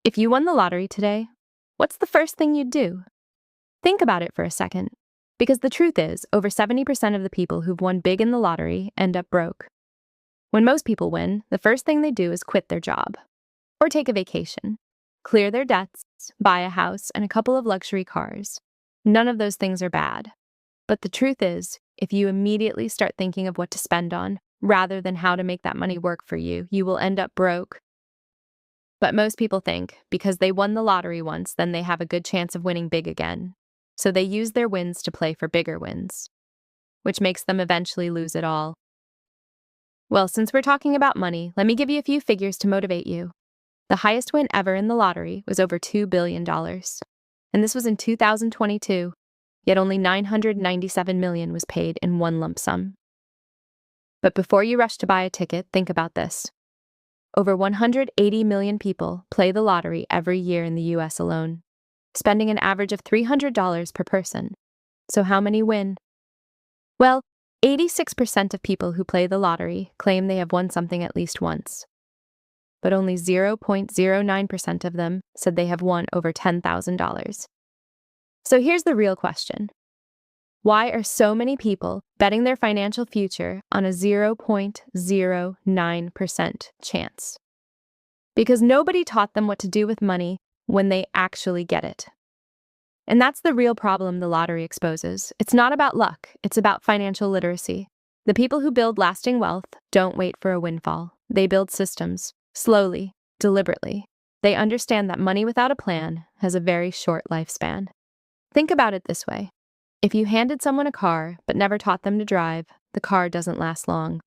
If you won the lottery today, what's the first thing you'd do? Think about it for a second, because the truth is, over 70% of the people who've won big in the lottery end up broke. When most people win, the first thing they do is quit their job, or take a vacation, clear their debts, buy a house and a couple of luxury cars. None of those things are bad. But the truth is, if you immediately start thinking of what to spend on, rather than how to make that money work for you, you will end up broke. But most people think because they won the lottery once, then they have a good chance of winning big again. So they use their wins to play for bigger wins, which makes them eventually lose it all. Well, since we're talking about money, let me give you a few figures to motivate you. The highest win ever in the lottery was over $2 billion. And this was in 2022, yet only $997 million was paid in one lump sum. But before you rush to buy a ticket, think about this. Over 180 million people play the lottery every year in the US alone, spending an average of $300 per person. So how many win? Well, 86% of people who play the lottery claim they have won something at least once. But only 0.09% of them said they have won over $10,000. So here's the real question. Why are so many people betting their financial future on a 0.09% chance? Because nobody taught them what to do with money when they actually get it. And that's the real problem the lottery exposes. It's not about luck, it's about financial literacy. The people who build lasting wealth don't wait for a windfall. They build systems, slowly, deliberately. They understand that money without a plan has a very short lifespan. Think about it this way. If you handed someone a car but never taught them to drive, the car doesn't last long.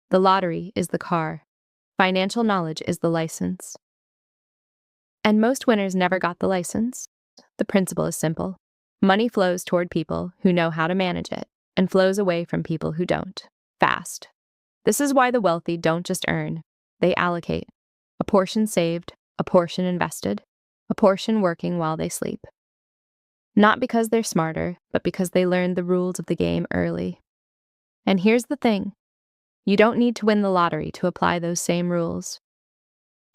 The lottery is the car. Financial knowledge is the license. And most winners never got the license. The principle is simple. Money flows toward people who know how to manage it and flows away from people who don't, fast. This is why the wealthy don't just earn, they allocate. A portion saved, a portion invested, a portion working while they sleep. Not because they're smarter, but because they learned the rules of the game early. And here's the thing. You don't need to win the lottery to apply those same rules.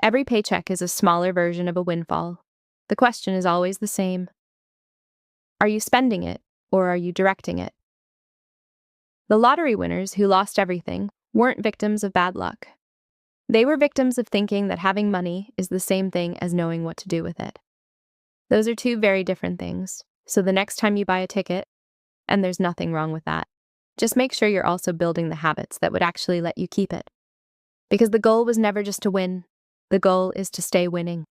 Every paycheck is a smaller version of a windfall. The question is always the same. Are you spending it, or are you directing it? The lottery winners who lost everything weren't victims of bad luck. They were victims of thinking that having money is the same thing as knowing what to do with it. Those are two very different things. So the next time you buy a ticket, and there's nothing wrong with that, just make sure you're also building the habits that would actually let you keep it. Because the goal was never just to win. The goal is to stay winning.